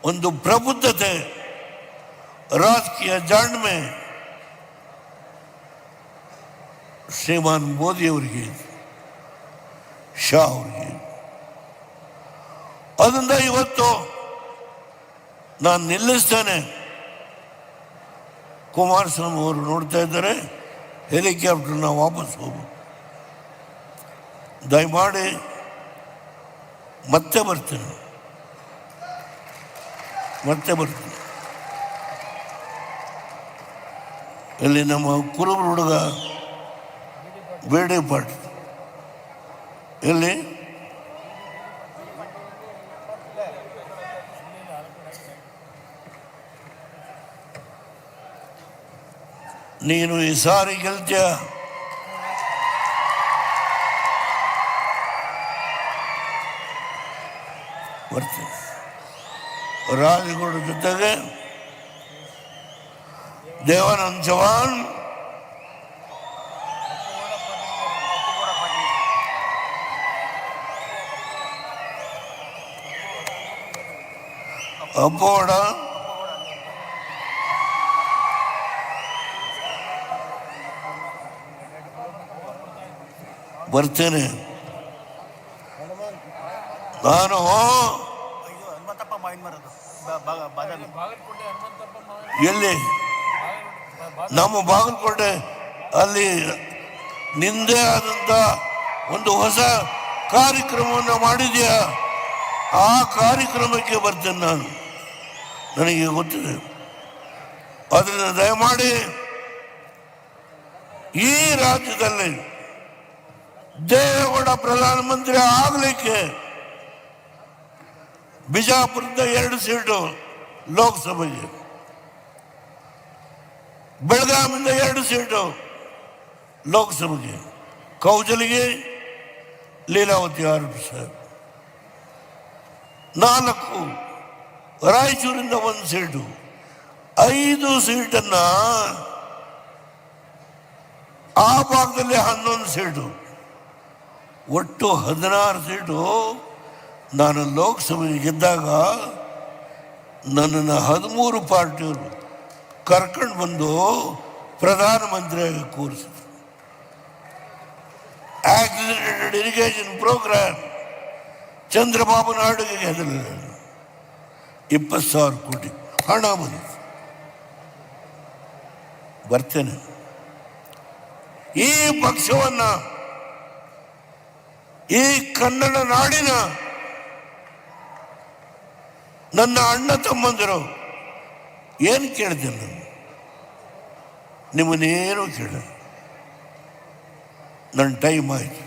ಒಂದು ಪ್ರಬುದ್ಧತೆ, ರಾಜಕೀಯ ಜಾಣ್ಮೆ ಶ್ರೀಮಾನ್ ಮೋದಿಯವರಿಗೆ, ಶಾ ಅವರಿಗೆ. ಅದರಿಂದ ಇವತ್ತು ನಾನು ನಿಲ್ಲಿಸ್ತೇನೆ. ಕುಮಾರಸ್ವಾಮಿ ಅವರು ನೋಡ್ತಾ ಇದ್ದಾರೆ, ಹೆಲಿಕಾಪ್ಟರ್ನ ವಾಪಸ್ ಹೋಗು, ದಯಮಾಡಿ ಮತ್ತೆ ಬರ್ತೀನಿ. ಇಲ್ಲಿ ನಮ್ಮ ಕುರುಬರು ಹುಡುಗ ಬೇಡಿ ಪಾಟ್ ಎಲ್ಲಿ ನೀನು ಈ ಸಾರಿ ಗೆಲ್ತೀಯ? ಬರ್ತೀನಿ. ರಾಜಗೌಡ ಜೊತೆಗೆ ದೇವಾನಂದ ಚೌಹಾಣ್, ಅಪ್ಪೋಡ, ಬರ್ತೇನೆ ನಾನು. ಎಲ್ಲಿ? ನಮ್ಮ ಬಾಗಲಕೋಟೆ ಅಲ್ಲಿ ನಿಂದೇ ಆದಂಥ ಒಂದು ಹೊಸ ಕಾರ್ಯಕ್ರಮವನ್ನು ಮಾಡಿದೆಯಾ? ಆ ಕಾರ್ಯಕ್ರಮಕ್ಕೆ ಬರ್ತೇನೆ ನಾನು, ನನಗೆ ಗೊತ್ತಿದೆ. ಅದರಿಂದ ದಯಮಾಡಿ ಈ ರಾಜ್ಯದಲ್ಲಿ ದೇವೇಗೌಡ ಪ್ರಧಾನಮಂತ್ರಿ ಆಗಲಿಕ್ಕೆ ಬಿಜಾಪುರದ 2 ಸೀಟು ಲೋಕಸಭೆಗೆ, ಬೆಳಗಾವಿಯಿಂದ 2 ಸೀಟು ಲೋಕಸಭೆಗೆ, ಕೌಜಲಿಗೆ, ಲೀಲಾವತಿ 6%, 4 ರಾಯಚೂರಿಂದ 1 ಸೀಟು, 5 ಸೀಟನ್ನು ಆ ಭಾಗದಲ್ಲಿ 11 ಸೀಟು, ಒಟ್ಟು 16 ಸೀಟು. ನಾನು ಲೋಕಸಭೆಗೆ ಗೆದ್ದಾಗ ನನ್ನನ್ನು 13 ಪಾರ್ಟಿಯವರು ಕರ್ಕೊಂಡು ಬಂದು ಪ್ರಧಾನಮಂತ್ರಿಯಾಗಿ ಕೂರಿಸಿದ್ರು. ಆಕ್ಸಿಡೆಂಟೆಡ್ ಇರಿಗೇಷನ್ ಪ್ರೋಗ್ರಾಮ್ ಚಂದ್ರಬಾಬು ನಾಯ್ಡುಗೆ ಗೆದ್ದಲಿಲ್ಲ. 20,000 ಕೋಟಿ ಹಣ ಬಂದಿದೆ. ಬರ್ತೇನೆ. ಈ ಪಕ್ಷವನ್ನು, ಈ ಕನ್ನಡ ನಾಡಿನ ನನ್ನ ಅಣ್ಣ ತಮ್ಮಂದಿರು ಏನು ಕೇಳ್ತೇನೆ ನಾನು? ನಿಮ್ಮನ್ನೇನು ಕೇಳ. ನನ್ನ ಟೈಮ್ ಆಯಿತು.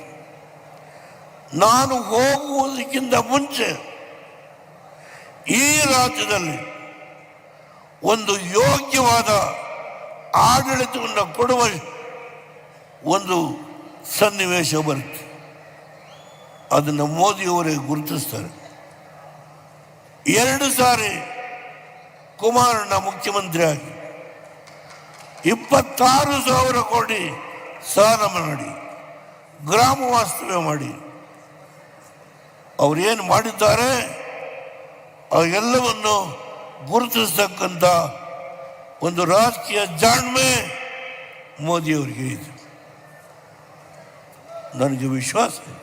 ನಾನು ಹೋಗುವುದಕ್ಕಿಂತ ಮುಂಚೆ ಈ ರಾಜ್ಯದಲ್ಲಿ ಒಂದು ಯೋಗ್ಯವಾದ ಆಡಳಿತವನ್ನು ಕೊಡುವ ಒಂದು ಸನ್ನಿವೇಶ ಬರುತ್ತೆ. ಅದನ್ನು ಮೋದಿಯವರೇ ಗುರುತಿಸ್ತಾರೆ. 2 ಸಾರಿ ಕುಮಾರಣ್ಣ ಮುಖ್ಯಮಂತ್ರಿ ಆಗಿ 26,000 ಕೋಟಿ ಸಾಲ ಮಾಡಿ, ಗ್ರಾಮ ವಾಸ್ತವ್ಯ ಮಾಡಿ, ಅವರೇನು ಮಾಡಿದ್ದಾರೆ ಅವೆಲ್ಲವನ್ನು ಗುರುತಿಸ್ತಕ್ಕಂಥ ಒಂದು ರಾಜಕೀಯ ಜಾಣ್ಮೆ ಮೋದಿಯವರಿಗೆ ಇದೆ. ನನಗೆ ವಿಶ್ವಾಸ ಇದೆ.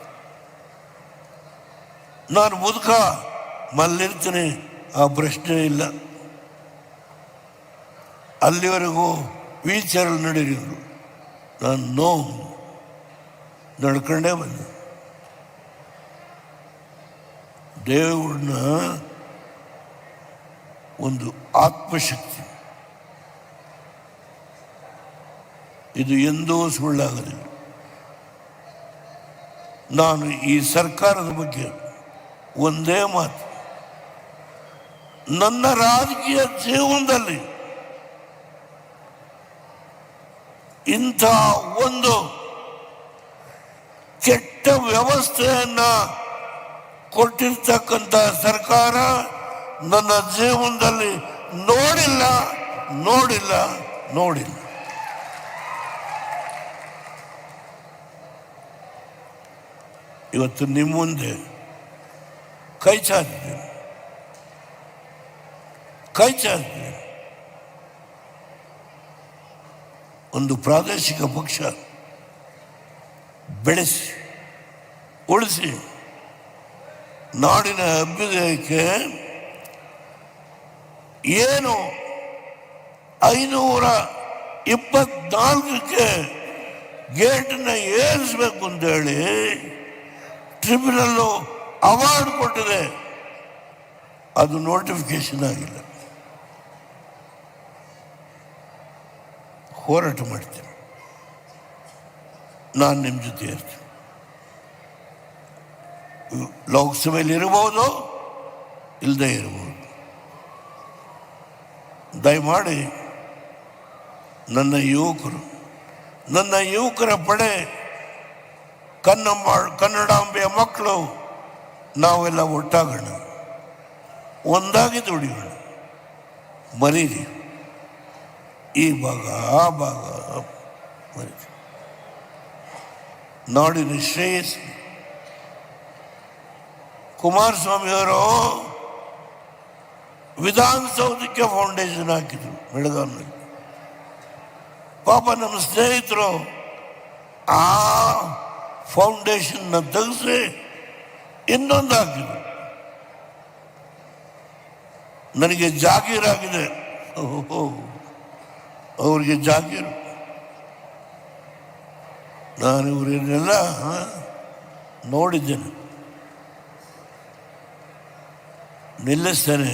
ನಾನು ಮುದುಕ ಮಲ್ಲಿರ್ತೀನಿ, ಆ ಪ್ರಶ್ನೆ ಇಲ್ಲ. ಅಲ್ಲಿವರೆಗೂ ವೀಲ್ ಚೇರಲ್ಲಿ ನಡೆಯೋರು, ನಾನು ನಡ್ಕೊಂಡೇ ಬಂದೆ. ದೇವ್ರನ್ನ ಒಂದು ಆತ್ಮಶಕ್ತಿ, ಇದು ಎಂದೂ ಸುಳ್ಳಾಗಲಿಲ್ಲ. ನಾನು ಈ ಸರ್ಕಾರದ ಬಗ್ಗೆ ಒಂದೇ ಮಾತು, ನನ್ನ ರಾಜಕೀಯ ಜೀವನದಲ್ಲಿ ಇಂಥ ಒಂದು ಕೆಟ್ಟ ವ್ಯವಸ್ಥೆಯನ್ನ ಕೊಟ್ಟಿರ್ತಕ್ಕಂಥ ಸರ್ಕಾರ ನನ್ನ ಜೀವನದಲ್ಲಿ ನೋಡಿಲ್ಲ. ಇವತ್ತು ನಿಮ್ಮ ಮುಂದೆ ಕೈ ಚಾಚಿದ್ದೇನೆ. ಒಂದು ಪ್ರಾದೇಶಿಕ ಪಕ್ಷ ಬೆಳೆಸಿ ಉಳಿಸಿ ನಾಡಿನ ಅಭ್ಯುದಯಕ್ಕೆ ಏನು 524ಕ್ಕೆ ಗೇಟನ್ನು ಏರಿಸಬೇಕು ಅಂತ ಹೇಳಿ ಟ್ರಿಬ್ಯುನಲ್ಲು ಅವಾರ್ಡ್ ಕೊಟ್ಟಿದೆ. ಅದು ನೋಟಿಫಿಕೇಶನ್ ಆಗಿಲ್ಲ. ಹೋರಾಟ ಮಾಡ್ತೀನಿ, ನಾನು ನಿಮ್ಮ ಜೊತೆ ಇರ್ತೀನಿ. ಲೋಕಸಭೆಯಲ್ಲಿ ಇರಬಹುದು, ಇಲ್ಲದೆ ಇರಬಹುದು. ದಯಮಾಡಿ ನನ್ನ ಯುವಕರ ಪಡೆ, ಕನ್ನಡಾಂಬೆಯ ಮಕ್ಕಳು ನಾವೆಲ್ಲ ಒಟ್ಟಾಗೋಣ, ಒಂದಾಗಿ ದುಡಿಯೋಣ. ಮರೀರಿ ಈ ಭಾಗ ಆ ಭಾಗ ಮರೀರಿ. ನಾಡಿನ ಶ್ರೇಯಸ್ಸು. ಕುಮಾರಸ್ವಾಮಿಯವರು ವಿಧಾನಸೌಧಕ್ಕೆ ಫೌಂಡೇಶನ್ ಹಾಕಿದ್ರು ಬೆಳಗಾವಿನಲ್ಲಿ. ಪಾಪ ನಮ್ಮ ಸ್ನೇಹಿತರು ಆ ಫೌಂಡೇಶನ್ನ ತೆಗೆಸಿ ಇನ್ನೊಂದು ಹಾಕಿದ್ರು. ನನಗೆ ಜಾಗೀರಾಗಿದೆ, ಅವ್ರಿಗೆ ಜಾಗೀರು. ನಾನು ಇವರನ್ನೆಲ್ಲ ನೋಡಿದ್ದೇನೆ. ನಿಲ್ಲಿಸ್ತೇನೆ.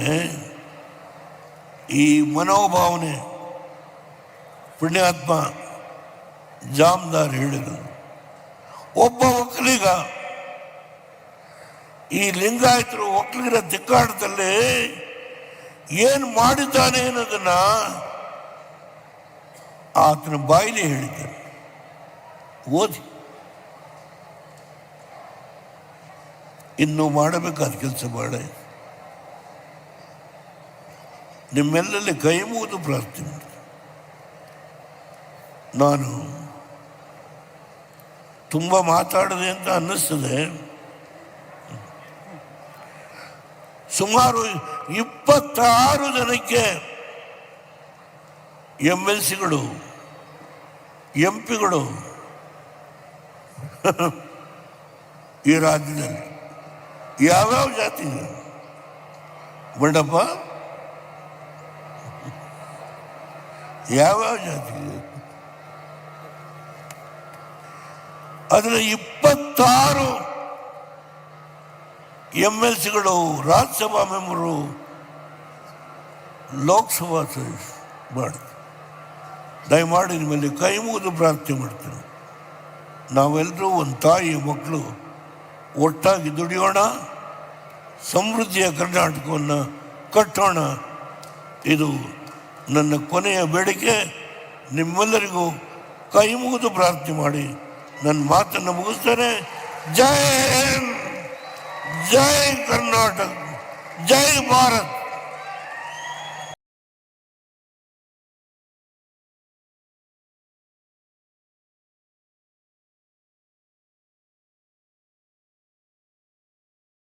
ಈ ಮನೋಭಾವನೆ ಪುಣ್ಯಾತ್ಮ ಜಾಮದಾರ್ ಹೇಳಿದರು. ಒಬ್ಬ ಒಕ್ಕಲಿಗ ಈ ಲಿಂಗಾಯತರು ಒಕ್ಕಲಿಗರ ತಿಕ್ಕಾಟದಲ್ಲಿ ಏನು ಮಾಡಿದ್ದಾನೆ ಅನ್ನೋದನ್ನ ಆತನ ಬಾಯಿಲಿ ಹೇಳಿದ್ದಾನೆ. ಓದಿ. ಇನ್ನೂ ಮಾಡಬೇಕಾದ ಕೆಲಸ ಮಾಡ. ನಿಮ್ಮೆಲ್ಲಲ್ಲಿ ಕೈ ಮುಗಿದು ಪ್ರಾರ್ಥನೆ ಮಾಡಿ. ನಾನು ತುಂಬ ಮಾತಾಡಿದೆ ಅಂತ ಅನ್ನಿಸ್ತದೆ. ಸುಮಾರು 26 ಜನಕ್ಕೆ MLCಗಳು MP ಗಳು ಈ ರಾಜ್ಯದಲ್ಲಿ ಯಾವ್ಯಾವ ಜಾತಿ ಬಂಡಪ್ಪ, ಯಾವ್ಯಾವ ಜಾತಿ? ಅದರ 26 MLCಗಳು, ರಾಜ್ಯಸಭಾ ಮೆಂಬರು, ಲೋಕಸಭಾ ಸದಸ್ಯರು ಮಾಡ್ತಾರೆ. ದಯಮಾಡಿ ನಿಮ್ಮಲ್ಲಿ ಕೈ ಮುಗಿದು ಪ್ರಾರ್ಥನೆ ಮಾಡ್ತೇನೆ. ನಾವೆಲ್ಲರೂ ಒಂದು ತಾಯಿಯ ಮಕ್ಕಳು ಒಟ್ಟಾಗಿ ದುಡಿಯೋಣ, ಸಮೃದ್ಧಿಯ ಕರ್ನಾಟಕವನ್ನು ಕಟ್ಟೋಣ. ಇದು ನನ್ನ ಕೊನೆಯ ಬೇಡಿಕೆ. ನಿಮ್ಮೆಲ್ಲರಿಗೂ ಕೈ ಮುಗಿದು ಪ್ರಾರ್ಥನೆ ಮಾಡಿ ನನ್ನ ಮಾತನ್ನು ಮುಗಿಸ್ತೇನೆ. ಜೈ ಹಿಂದ್, ಜೈ ಕರ್ನಾಟಕ, ಜೈ ಭಾರತ್.